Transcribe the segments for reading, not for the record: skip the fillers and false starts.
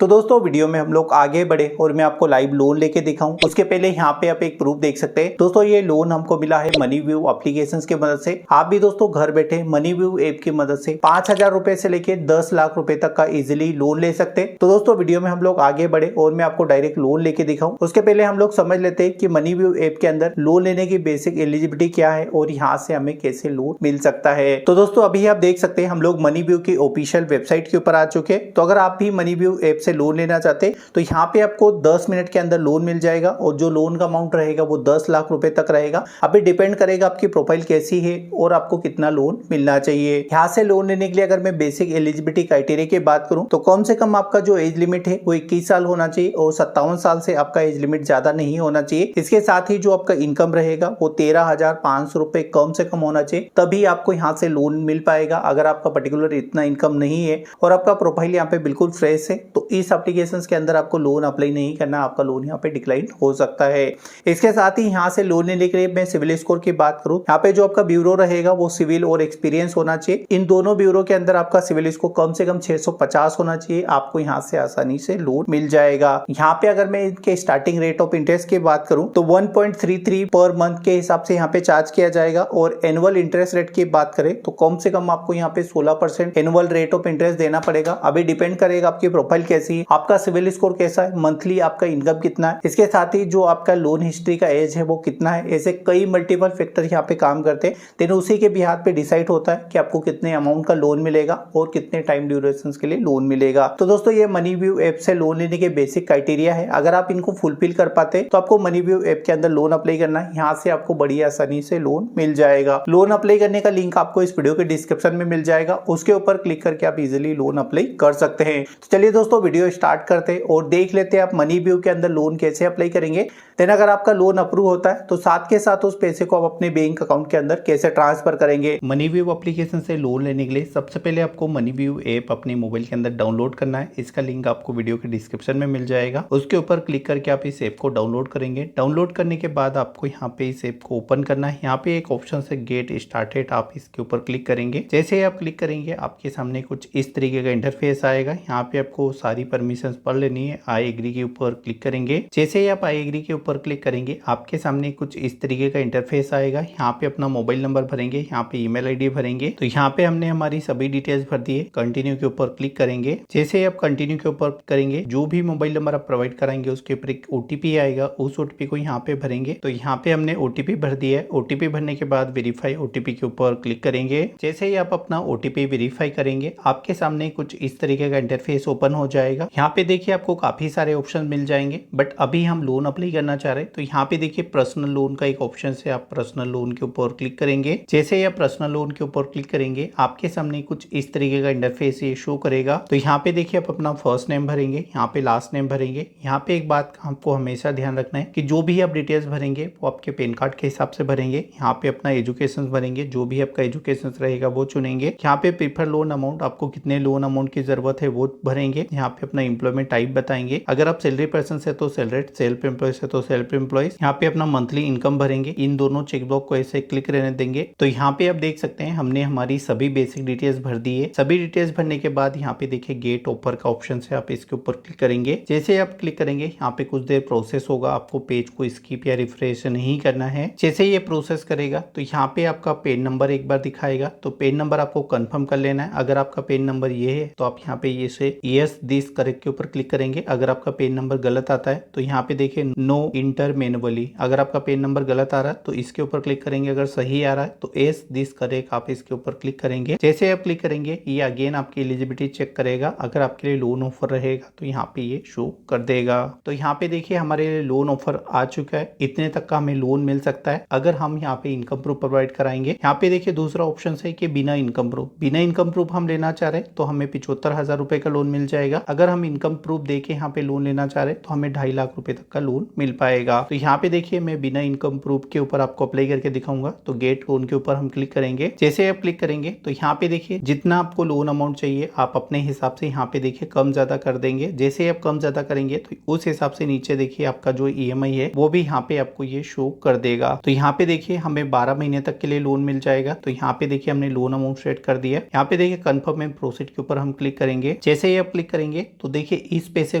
तो दोस्तों वीडियो में हम लोग आगे बढ़े और मैं आपको लाइव लोन लेके दिखाऊं। उसके पहले यहाँ पे आप एक प्रूफ देख सकते हैं। दोस्तों ये लोन हमको मिला है मनीव्यू एप्लीकेशंस की मदद से। आप भी दोस्तों घर बैठे मनीव्यू ऐप की मदद से 5,000 रुपए से लेके 10 लाख रुपए तक का इजिली लोन ले सकते हैं। तो दोस्तों वीडियो में हम लोग आगे बढ़े और मैं आपको डायरेक्ट लोन लेके दिखाऊं। उसके पहले हम लोग समझ लेते हैं कि मनीव्यू ऐप के अंदर लोन लेने की बेसिक एलिजिबिलिटी क्या है और यहाँ से हमें कैसे लोन मिल सकता है। तो दोस्तों अभी आप देख सकते हैं हम लोग मनीव्यू की ऑफिशियल वेबसाइट के ऊपर आ चुके हैं। तो अगर आप भी मनीव्यू ऐप से लोन लेना चाहते हैं तो यहाँ पे आपको 10 मिनट के अंदर लोन मिल जाएगा और जो लोन का अमाउंट रहेगा वो 10 लाख रुपए तक रहेगा। अभी डिपेंड करेगा आपकी प्रोफाइल कैसी है और आपको कितना लोन मिलना चाहिए। यहाँ से लोन लेने के लिए अगर मैं बेसिक एलिजिबिलिटी क्राइटेरिया की बात करूं तो कम से कम आपका जो एज लिमिट है वो 21 साल होना चाहिए और 57 साल से आपका एज लिमिट ज्यादा नहीं होना चाहिए। इसके साथ ही जो आपका इनकम रहेगा वो 13,500 रुपए कम से कम होना चाहिए, तभी आपको यहाँ से लोन मिल पाएगा। अगर आपका पर्टिकुलर इतना इनकम नहीं है और आपका प्रोफाइल यहाँ पे बिल्कुल फ्रेश है तो इस एप्लीकेशन के अंदर आपको लोन अप्लाई नहीं करना, आपका लोन यहाँ पे डिक्लाइन हो सकता है। इसके साथ ही यहाँ से लोन लेने के लिए मैं सिविल स्कोर की बात करूँ, यहाँ पे जो आपका ब्यूरो रहेगा वो सिविल और एक्सपीरियंस होना चाहिए। इन दोनों ब्यूरो के अंदर आपका सिविल स्कोर कम से कम 650 होना चाहिए। आपको यहाँ से आसानी से लोन मिल जाएगा। यहाँ पे अगर मैं इनके स्टार्टिंग रेट ऑफ इंटरेस्ट की बात करूँ तो 1.33 पर मंथ के हिसाब से यहाँ पे चार्ज किया जाएगा और एनुअल इंटरेस्ट रेट की बात करें तो कम से कम आपको यहाँ पे 16% एनुअल रेट ऑफ इंटरेस्ट देना पड़ेगा। अभी डिपेंड करेगा आपकी प्रोफाइल कैसी है, आपका सिविल स्कोर कैसा है, मंथली आपका इनकम कितना है, इसके साथ ही जो आपका लोन हिस्ट्री का एज है वो कितना है। ऐसे कई मल्टीपल फैक्टर यहाँ पे काम करते हैं। देन उसी के बिहार पे डिसाइड होता है कि आपको कितने अमाउंट का लोन मिलेगा और कितने टाइम ड्यूरेशन के लिए लोन मिलेगा। तो दोस्तों ये मनीव्यू ऐप से लोन लेने के बेसिक क्राइटेरिया है। अगर आप इनको फुलफिल कर पाते तो आपको मनीव्यू ऐप के अंदर लोन अप्लाई करना है। यहाँ से आपको बड़ी आसानी से लोन मिल जाएगा। लोन अप्लाई करने का लिंक आपको इस वीडियो के डिस्क्रिप्शन में मिल जाएगा, उसके ऊपर क्लिक करके आप इजिली लोन अप्लाई कर सकते हैं। तो चलिए दोस्तों वीडियो स्टार्ट करते हैं और देख लेते हैं आप मनीव्यू के अंदर लोन कैसे अप्लाई करेंगे। देन अगर आपका लोन अप्रूव होता है तो साथ के साथ उस पैसे को आप अपने बैंक अकाउंट के अंदर कैसे ट्रांसफर करेंगे। मनीव्यू एप्लीकेशन से लोन लेने के लिए सबसे पहले आपको मनीव्यू ऐप अपने मोबाइल के अंदर डाउनलोड करना है। इसका लिंक आपको वीडियो के डिस्क्रिप्शन में मिल जाएगा, उसके ऊपर क्लिक करके आप इस ऐप को डाउनलोड करेंगे। डाउनलोड करने के बाद आपको यहाँ पे इस ऐप को ओपन करना है। यहाँ पे एक ऑप्शन से गेट स्टार्टेड, आप इसके ऊपर क्लिक करेंगे। जैसे ही आप क्लिक करेंगे आपके सामने कुछ इस तरीके का इंटरफेस आएगा। यहाँ पे आपको सारी परमिशन पढ़ लेनी है। आई एग्री के ऊपर क्लिक करेंगे। जैसे ही आप आई एग्री के ऊपर क्लिक करेंगे आपके सामने कुछ इस तरीके का इंटरफेस आएगा। यहाँ पे अपना मोबाइल नंबर भरेंगे, यहाँ पे ईमेल आईडी भरेंगे। तो यहाँ पे हमने हमारी सभी डिटेल्स भर दी है। कंटिन्यू के ऊपर क्लिक करेंगे। जैसे ही आप कंटिन्यू के ऊपर करेंगे जो भी मोबाइल नंबर आप प्रोवाइड कराएंगे उसके ऊपर एक ओटीपी आएगा, उस ओटीपी को यहाँ पे भरेंगे। तो यहाँ पे हमने ओटीपी भर दिया है। ओटीपी भरने के बाद वेरीफाई ओटीपी के ऊपर क्लिक करेंगे। जैसे ही आप अपना ओटीपी वेरीफाई करेंगे आपके सामने कुछ इस तरीके का इंटरफेस ओपन हो जाएगा। यहाँ पे देखिए आपको काफी सारे ऑप्शन मिल जाएंगे, बट अभी हम लोन अप्लाई करना चाह रहे हैं तो यहाँ पे देखिए पर्सनल लोन का एक ऑप्शन है। आप पर्सनल लोन के ऊपर क्लिक करेंगे। जैसे ही आप पर्सनल लोन के ऊपर क्लिक करेंगे आपके सामने कुछ इस तरीके का इंटरफेस ये शो करेगा। तो यहाँ पे देखिए आप अपना फर्स्ट नेम भरेंगे, यहाँ पे लास्ट नेम भरेंगे। यहाँ पे एक बात आपको हमेशा ध्यान रखना है कि जो भी आप डिटेल्स भरेंगे वो आपके पैन कार्ड के हिसाब से भरेंगे। यहाँ पे अपना एजुकेशन भरेंगे, जो भी आपका एजुकेशन रहेगा वो चुनेंगे। यहाँ पे प्रीफर लोन अमाउंट, आपको कितने लोन अमाउंट की जरूरत है वो भरेंगे। यहाँ पे अपना एम्प्लॉयमेंट टाइप बताएंगे। अगर आप सैलरी पर्सन से तो सैलरीड, सेल्फ एम्प्लॉय से तो सेल्फ एम्प्लॉय। यहाँ पे अपना मंथली इनकम भरेंगे। इन दोनों चेकबॉक्स को ऐसे क्लिक रहने देंगे। तो यहाँ पे आप देख सकते हैं हमने हमारी सभी बेसिक डिटेल्स भर दी है। सभी डिटेल्स भरने के बाद यहाँ पे देखिए गेट ऑफर का ऑप्शन है, आप इसके ऊपर क्लिक करेंगे। जैसे आप क्लिक करेंगे यहाँ पे कुछ देर प्रोसेस होगा, आपको पेज को स्किप या रिफ्रेश नहीं करना है। जैसे ये प्रोसेस करेगा तो यहाँ पे आपका पेन नंबर एक बार दिखाएगा, तो पेन नंबर आपको कंफर्म कर लेना है। अगर आपका पेन नंबर ये है तो आप यहाँ पे ये से यस दिस करेक्ट के ऊपर क्लिक करेंगे। अगर आपका पेन नंबर गलत आता है तो यहाँ पे देखिए नो इंटर मैनुअली। अगर आपका पेन नंबर गलत आ रहा है तो इसके ऊपर क्लिक करेंगे। अगर सही आ रहा है तो एस दिस करेक्ट आप इसके ऊपर क्लिक करेंगे। जैसे आप क्लिक करेंगे ये अगेन आपकी एलिजिबिलिटी चेक करेगा। अगर आपके लिए लोन ऑफर रहेगा तो यहाँ पे ये शो कर देगा। तो यहाँ पे देखिए हमारे लिए लोन ऑफर आ चुका है, इतने तक का हमें लोन मिल सकता है अगर हम यहाँ पे इनकम प्रूफ प्रोवाइड कराएंगे। यहाँ पे देखिए दूसरा ऑप्शन है कि बिना इनकम प्रूफ। बिना इनकम प्रूफ हम लेना चाह रहे हैं तो हमें 75,000 रुपए का लोन मिल जाएगा। अगर हम इनकम प्रूफ देके यहाँ पे लोन लेना चाह रहे हैं तो हमें 2.5 लाख रुपए तक का लोन मिल पाएगा। तो यहाँ पे देखिए मैं बिना इनकम प्रूफ के ऊपर आपको अप्लाई करके दिखाऊंगा। तो गेट लोन के ऊपर हम क्लिक करेंगे। जैसे आप क्लिक करेंगे तो यहाँ पे देखिए जितना आपको लोन अमाउंट चाहिए आप अपने हिसाब से यहाँ पे देखिए कम ज्यादा कर देंगे। जैसे आप कम ज्यादा करेंगे तो उस हिसाब से नीचे देखिए आपका जो ईएमआई है वो भी यहाँ पे आपको ये शो कर देगा। तो यहाँ पे देखिए हमें 12 महीने तक के लिए लोन मिल जाएगा। तो यहाँ पे देखिए हमने लोन अमाउंट सेट कर दिया। यहाँ पे देखिए कंफर्म एंड प्रोसीड के ऊपर हम क्लिक करेंगे। जैसे ही आप क्लिक करेंगे तो देखिए इस पैसे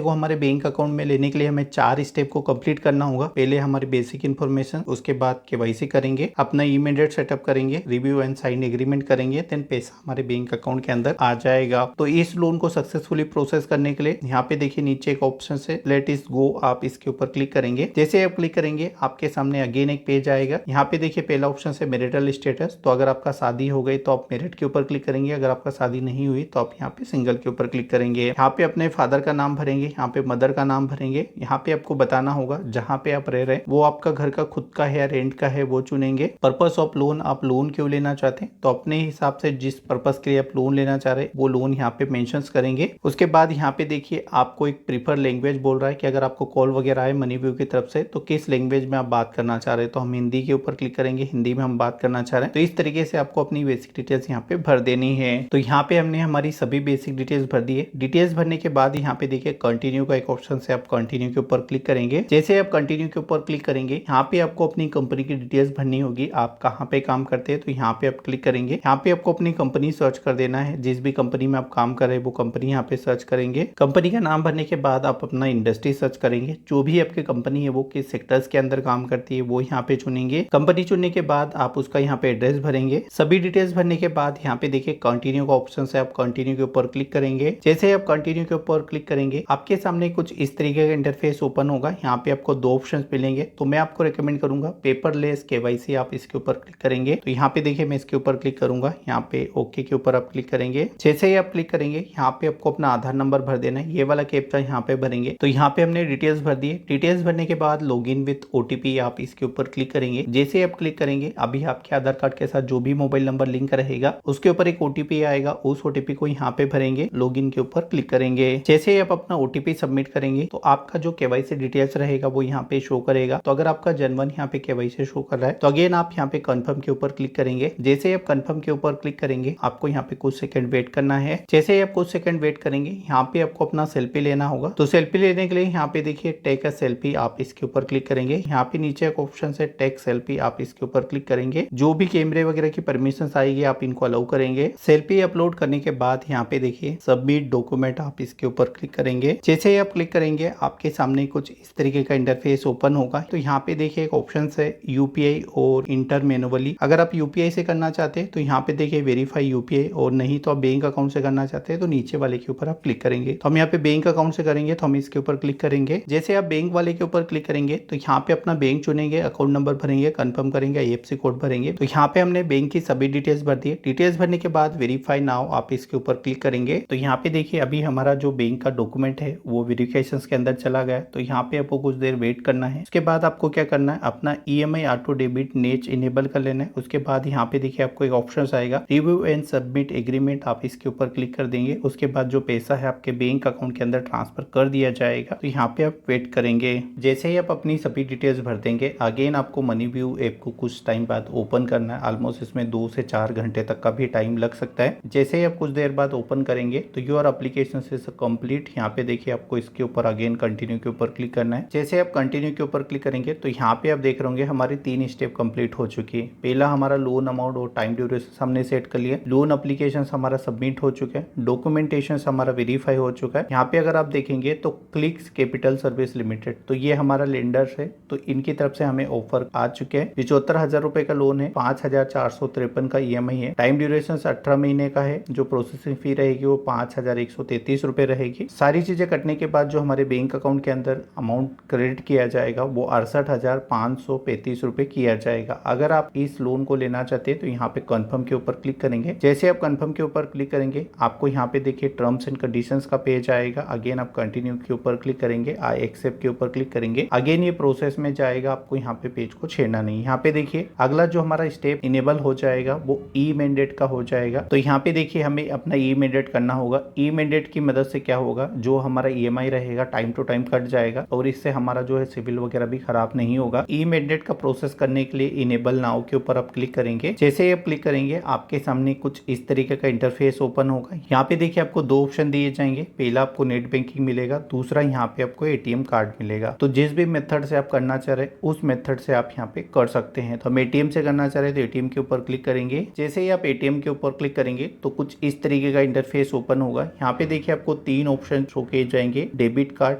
को हमारे बैंक अकाउंट में लेने के लिए हमें 4 स्टेप को कंप्लीट करना होगा। पहले हमारी बेसिक इन्फॉर्मेशन, उसके बाद केवाईसी करेंगे, अपना इमीडिएट सेटअप करेंगे, रिव्यू एंड साइन एग्रीमेंट करेंगे, देन पैसा हमारे बैंक अकाउंट के अंदर आ जाएगा। तो इस लोन को सक्सेसफुली प्रोसेस करने के लिए यहाँ पे देखिए नीचे एक ऑप्शन है लेट इस गो, आप इसके ऊपर क्लिक करेंगे। जैसे आप क्लिक करेंगे आपके सामने अगेन एक पेज आएगा। यहाँ पे देखिए पहला ऑप्शन है मैरिटल स्टेटस, तो अगर आपका शादी हो गई तो आप मेरिट के ऊपर क्लिक करेंगे, अगर आपका शादी नहीं हुई तो आप यहाँ पे सिंगल के ऊपर क्लिक करेंगे। यहाँ पे अपने फादर का नाम भरेंगे, यहाँ पे मदर का नाम भरेंगे। यहाँ पे आपको बताना होगा जहाँ पे आप रह रहे हैं वो आपका घर का खुद का है या रेंट का है वो चुनेंगे। पर्पस ऑफ लोन, आप लोन क्यों लेना चाहते हैं तो अपने हिसाब से जिस पर्पस के लिए आप लोन लेना चाह रहे हैं वो लोन यहाँ पे मेंशन करेंगे। उसके बाद यहाँ पे देखिए आपको एक प्रीफर लैंग्वेज बोल रहा है कि अगर आपको कॉल वगैरह आए मनीव्यू की तरफ से तो किस लैंग्वेज में आप बात करना चाह रहे हैं, तो हम हिंदी के ऊपर क्लिक करेंगे, हिंदी में हम बात करना चाह रहे हैं। तो इस तरीके से आपको अपनी बेसिक डिटेल्स यहाँ पे भर देनी है। तो यहाँ पे हमने हमारी सभी बेसिक डिटेल्स भर दी है। डिटेल्स भरने के बाद यहाँ पे देखिए कंटिन्यू का एक ऑप्शन है, आप कंटिन्यू के ऊपर क्लिक करेंगे। जैसे आप कंटिन्यू के ऊपर क्लिक करेंगे यहाँ पे आपको अपनी कंपनी की डिटेल्स भरनी होगी, आप कहाँ पे काम करते हैं तो यहाँ पे आप क्लिक करेंगे। यहाँ पे आपको अपनी कंपनी सर्च कर देना है, जिस भी कंपनी में आप काम कर रहे हैं वो कंपनी यहाँ पे सर्च करेंगे। कंपनी का नाम भरने के बाद आप अपना इंडस्ट्री सर्च करेंगे, जो भी आपकी कंपनी है वो किस सेक्टर्स के अंदर काम करती है वो यहाँ पे चुनेंगे। कंपनी चुनने के बाद आप उसका यहाँ पे एड्रेस भरेंगे। सभी डिटेल्स भरने के बाद यहाँ पे देखिए कंटिन्यू का ऑप्शन है, आप कंटिन्यू के ऊपर क्लिक करेंगे। जैसे आप कंटिन्यू के ऊपर क्लिक करेंगे आपके सामने कुछ इस तरीके का इंटरफेस ओपन होगा। यहाँ पे आपको 2 ऑप्शन मिलेंगे, तो मैं आपको रिकमेंड करूंगा पेपरलेस केवाईसी, आप इसके ऊपर क्लिक करेंगे। तो यहाँ पे देखिए मैं इसके ऊपर क्लिक करूंगा, यहाँ पे ओके के ऊपर आप क्लिक करेंगे। जैसे ही आप क्लिक करेंगे यहाँ पे आपको अपना आधार नंबर भर देना है, ये वाला कैप्चा यहाँ पे भरेंगे। तो यहाँ पे हमने डिटेल्स भर दिए। डिटेल्स भरने के बाद लॉगिन विद ओटीपी, आप इसके ऊपर क्लिक करेंगे। जैसे आप क्लिक करेंगे अभी आपके आधार कार्ड के साथ जो भी मोबाइल नंबर लिंक रहेगा उसके ऊपर एक ओटीपी आएगा, उस ओटीपी को यहाँ पे भरेंगे, लॉगिन के ऊपर क्लिक करेंगे। जैसे ही आप अपना ओटीपी सबमिट करेंगे तो आपका जो केवाईसी डिटेल्स रहेगा वो यहाँ पे शो करेगा। तो अगर आपका जनवन यहाँ पे केवाईसी शो कर रहा है तो अगेन आप यहाँ पे कंफर्म के ऊपर क्लिक करेंगे। जैसे आप कंफर्म के ऊपर क्लिक करेंगे आपको यहाँ पे कुछ सेकंड वेट करना है। जैसे ही आप कुछ सेकंड वेट करेंगे यहाँ पे आपको अपना सेल्फी लेना होगा। तो सेल्फी लेने के लिए यहाँ पे देखिए टेक अ सेल्फी, आप इसके ऊपर क्लिक करेंगे। यहाँ पे नीचे एक ऑप्शन है टेक सेल्फी, आप इसके ऊपर क्लिक करेंगे। जो भी कैमरे वगैरह की परमिशन आएगी आप इनको अलाउ करेंगे। सेल्फी अपलोड करने के बाद यहाँ पे देखिए सबमिट डॉक्यूमेंट, आप इसके ऊपर क्लिक करेंगे। जैसे ही आप क्लिक करेंगे आपके सामने कुछ इस तरीके का इंटरफेस ओपन होगा। तो यहाँ पे देखिए एक ऑप्शन है यूपीआई और इंटर मैनुअली, अगर आप यूपीआई से करना चाहते हैं तो यहाँ पे देखिए वेरीफाई यूपीआई, और नहीं तो आप बैंक अकाउंट से करना चाहते हैं तो नीचे वाले के ऊपर आप क्लिक करेंगे। तो हम यहाँ पे बैंक अकाउंट से करेंगे तो हम इसके ऊपर क्लिक करेंगे। जैसे आप बैंक वाले के ऊपर क्लिक करेंगे तो यहाँ पे अपना बैंक चुनेंगे, अकाउंट नंबर भरेंगे, कंफर्म करेंगे, आईएफएससी कोड भरेंगे। तो यहाँ पे हमने बैंक की सभी डिटेल्स भर दी। डिटेल्स भरने के बाद वेरीफाई नाउ, आप इसके ऊपर क्लिक करेंगे। तो यहाँ पे देखिए अभी हमारा जो बैंक का डॉक्यूमेंट है वो वेरिफिकेशन के अंदर चला गया। तो यहाँ पे आपको कुछ देर वेट करना है। उसके बाद आपको क्या करना है, अपना ईएमआई ऑटो डेबिट नेच इनेबल कर लेना है। उसके बाद यहाँ पे देखिए आपको एक ऑप्शन आएगा रिव्यू एंड सबमिट एग्रीमेंट, आप इसके ऊपर क्लिक कर देंगे। उसके बाद जो पैसा है आपके बैंक अकाउंट के अंदर ट्रांसफर कर दिया जाएगा। तो यहाँ पे आप वेट करेंगे। जैसे ही आप अपनी सभी डिटेल्स भर देंगे अगेन आपको मनीव्यू ऐप को कुछ टाइम बाद ओपन करना है। ऑलमोस्ट इसमें 2 से 4 घंटे तक का भी टाइम लग सकता है। जैसे ही आप कुछ देर बाद ओपन करेंगे तो योर एप्लीकेशन इज कंप्लीट, यहाँ पे देखिए आपको इसके ऊपर अगेन कंटिन्यू के ऊपर क्लिक करना है। जैसे आप कंटिन्यू के ऊपर क्लिक करेंगे तो यहाँ पे आप देख रहे होंगे हमारी 3 स्टेप कंप्लीट हो चुकी है। पहला हमारा लोन अमाउंट और टाइम ड्यूरेशन हमने सेट कर लिया, लोन एप्लीकेशन हमारा सबमिट हो चुका है, डॉक्यूमेंटेशन हमारा वेरीफाई हो चुका है। यहाँ पे अगर आप देखेंगे तो क्लिक्स कैपिटल सर्विस लिमिटेड, तो ये हमारा लेंडर्स है, तो इनकी तरफ से हमें ऑफर आ चुके हैं। 75,000 रुपए का लोन है, 5,453 का ईएमआई है, टाइम ड्यूरेशन 18 महीने का है, जो प्रोसेसिंग फी रहेगी वो 5,133 रुपए रहेगी। सारी चीजें कटने के बाद जो हमारे बैंक अकाउंट के अंदर अमाउंट क्रेडिट किया जाएगा वो 68,535 रुपए किया जाएगा। अगर आप इस लोन को लेना चाहते हैं तो यहाँ पे कंफर्म के ऊपर क्लिक करेंगे। जैसे आप कंफर्म के ऊपर क्लिक करेंगे आपको यहाँ पे देखिए टर्म्स एंड कंडीशंस का पेज आएगा। अगेन आप कंटिन्यू के ऊपर क्लिक करेंगे, आई एक्सेप्ट के ऊपर क्लिक करेंगे। अगेन ये प्रोसेस में जाएगा, आपको यहाँ पे पेज को छेड़ना नहीं। यहाँ पे देखिए अगला जो हमारा स्टेप इनेबल हो जाएगा वो ई मैंडेट का हो जाएगा। तो यहाँ पे देखिए हमें अपना ई मैंडेट करना होगा। ई मैंडेट की मदद से क्या होगा, जो हमारा ईएमआई रहेगा टाइम टू टाइम कट जाएगा और इससे हमारा जो है सिविल वगैरह भी खराब नहीं होगा। ई मैंडेट का प्रोसेस करने के लिए इनेबल नाउ के ऊपर आप क्लिक करेंगे। जैसे ही आप क्लिक करेंगे आपके सामने कुछ इस तरीके का इंटरफेस ओपन होगा। यहाँ पे देखिए आपको 2 ऑप्शन दिए जाएंगे, पहला आपको नेट बैंकिंग मिलेगा, दूसरा यहाँ पे आपको एटीएम कार्ड मिलेगा। तो जिस भी मेथड से आप करना चाह रहे हैं उस मेथड से आप यहाँ पे कर सकते हैं। तो हम एटीएम से करना चाह रहे हैं तो एटीएम के ऊपर क्लिक करेंगे। जैसे ही आप एटीएम के ऊपर क्लिक करेंगे तो कुछ इस तरीके का इंटरफेस ओपन होगा। यहाँ पे देखिए आपको तीन ऑप्शन शो किए जाएंगे, डेबिट कार्ड,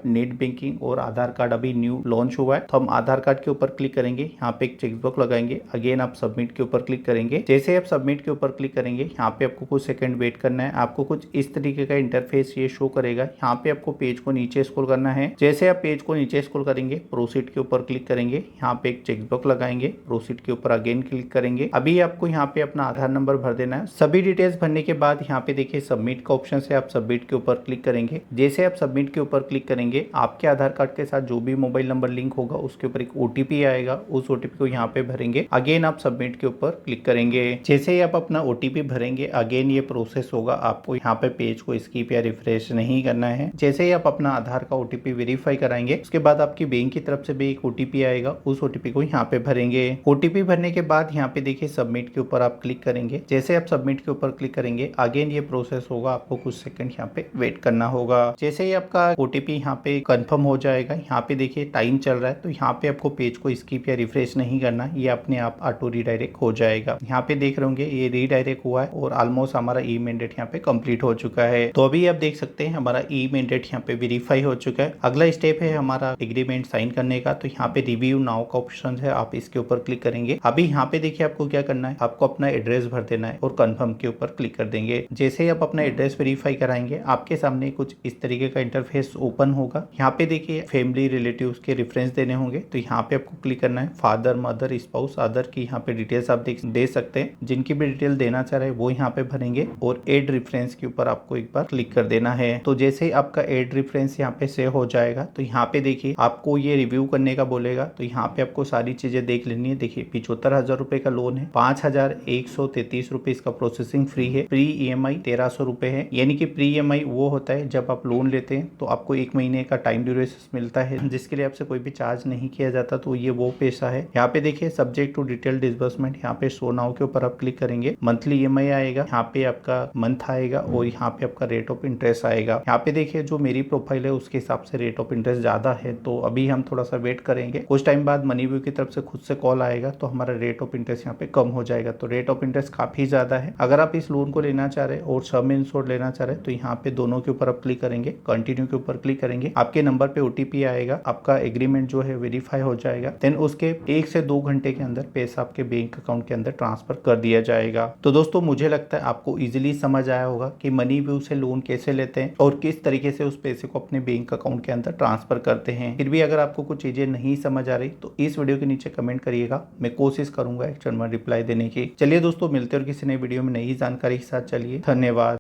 नेट बैंकिंग और आधार कार्ड अभी न्यू लॉन्च हुआ है। तो हम आधार कार्ड के ऊपर क्लिक करेंगे, यहाँ पे एक चेकबॉक्स लगाएंगे, अगेन आप सबमिट के ऊपर क्लिक करेंगे। जैसे आप सबमिट के ऊपर क्लिक करेंगे, यहाँ पे आपको कुछ सेकंड वेट करना है। आपको कुछ इस तरीके का इंटरफेस ये शो करेगा। यहाँ पे आपको पेज को नीचे स्क्रॉल करना है। जैसे आप पेज को नीचे स्क्रॉल करेंगे, प्रोसीड के ऊपर क्लिक करेंगे, यहाँ पे एक चेकबॉक्स लगाएंगे, प्रोसीड के ऊपर अगेन क्लिक करेंगे। अभी आपको यहाँ पे अपना आधार नंबर भर देना है। सभी डिटेल्स भरने के बाद यहाँ पे देखिए सबमिट का ऑप्शन है, आप सबमिट के ऊपर क्लिक करेंगे। जैसे आप सबमिट के ऊपर क्लिक करेंगे, आपके आधार कार्ड के साथ जो भी मोबाइल नंबर लिंक होगा उसके ऊपर एक ओटीपी आएगा, उस ओटीपी को यहाँ पे भरेंगे। अगेन आप सबमिट के ऊपर क्लिक करेंगे। जैसे ही आप अपना ओटीपी भरेंगे, अगेन ये प्रोसेस होगा। आपको यहाँ पे पेज को स्किप या रिफ्रेश नहीं करना है। जैसे ही आप अपना आधार का ओटीपी वेरीफाई कराएंगे, उसके बाद आपकी बैंक की तरफ से भी एक ओटीपी आएगा, उस ओटीपी को यहाँ पे भरेंगे। ओटीपी भरने के बाद यहाँ पे देखिए सबमिट के ऊपर आप क्लिक करेंगे। जैसे आप सबमिट के ऊपर क्लिक करेंगे, अगेन ये प्रोसेस होगा, आपको कुछ सेकंड यहाँ पे वेट करना होगा। जैसे ही आपका ओटीपी यहाँ पे कंफर्म हो जाएगा, यहाँ पे देखिए टाइम चल रहा है, तो यहाँ पे आपको पेज को स्किप या रिफ्रेश नहीं करना, ये अपने आप ऑटो रीडायरेक्ट हो जाएगा। यहाँ पे देख रहे होंगे ये रीडायरेक्ट हुआ है और ऑलमोस्ट हमारा ई मैंडेट यहाँ पे कंप्लीट हो चुका है। तो अभी आप देख सकते हैं हमारा ई मैंडेट यहाँ पे वेरीफाई हो चुका है। अगला स्टेप है हमारा एग्रीमेंट साइन करने का। तो यहाँ पे रिव्यू नाउ का ऑप्शन है, आप इसके ऊपर क्लिक करेंगे। अभी यहाँ पे देखिए आपको क्या करना है, आपको अपना एड्रेस भर देना है और कंफर्म के ऊपर क्लिक कर देंगे। जैसे ही आप अपना एड्रेस वेरीफाई कराएंगे, आपके सामने कुछ इस तरीके का इंटरफेस ओपन होगा। यहाँ पे देखिए फैमिली रिलेटिव्स के रेफरेंस देने होंगे, तो यहाँ पे आपको क्लिक करना है। फादर, मदर, स्पाउस, अदर की यहाँ पे डिटेल्स आप दे सकते हैं। जिनकी भी डिटेल देना चाह रहे हैं वो यहाँ पे भरेंगे और एड रेफरेंस के ऊपर आपको एक बार क्लिक कर देना है। तो जैसे ही आपका एड रेफरेंस यहाँ पे सेव हो जाएगा, तो यहाँ पे देखिए आपको ये रिव्यू करने का बोलेगा। तो यहाँ पे आपको सारी चीजें देख लेनी है। देखिए 75,000 रुपए का लोन है, 5,133 रुपए इसका प्रोसेसिंग फ्री है, प्री ईएमआई 1,300 रुपए है। यानी कि प्री ईएमआई वो होता है जब आप लोन लेते हैं तो आपको 1 महीने का टाइम ड्यूरेशन मिलता है, जिसके लिए आपसे कोई भी चार्ज नहीं किया जाता। तो ये वो पैसा है। यहाँ पे देखिए सब्जेक्ट टू डिटेल डिसबर्समेंट, यहाँ पे शो नाउ के ऊपर आप क्लिक करेंगे। मंथली ईएमआई आएगा, यहाँ पे आपका मंथ आएगा और यहाँ पे आपका रेट ऑफ इंटरेस्ट आएगा। यहाँ पे देखिए जो मेरी प्रोफाइल है उसके हिसाब से रेट ऑफ इंटरेस्ट ज्यादा है, तो अभी हम थोड़ा सा वेट करेंगे। कुछ टाइम बाद मनीव्यू की तरफ से खुद से कॉल आएगा, तो हमारा रेट ऑफ इंटरेस्ट यहाँ पे कम हो जाएगा। तो रेट ऑफ इंटरेस्ट काफी ज्यादा है। अगर आप इस लोन को लेना चाह रहे हैं और सब इंश्योर लेना चाह रहे हैं, तो यहाँ पे दोनों के ऊपर आप क्लिक करेंगे, कंटिन्यू के ऊपर क्लिक करेंगे। आपके नंबर पे ओटीपी आएगा, आपका एग्रीमेंट जो है वेरीफाई हो जाएगा। देन उसके 1 से 2 घंटे के अंदर पैसा आपके बैंक अकाउंट के अंदर ट्रांसफर कर दिया जाएगा। तो दोस्तों मुझे लगता है आपको इजीली समझ आया होगा कि मनीव्यू से लोन कैसे लेते हैं और किस तरीके से उस पैसे को अपने बैंक अकाउंट के अंदर ट्रांसफर करते हैं। फिर भी अगर आपको कुछ चीजें नहीं समझ आ रही तो इस वीडियो के नीचे कमेंट करिएगा, मैं कोशिश करूंगा एक्चुअल में रिप्लाई देने की। चलिए दोस्तों मिलते हैं और किसी नई वीडियो में नई जानकारी के साथ। चलिए धन्यवाद।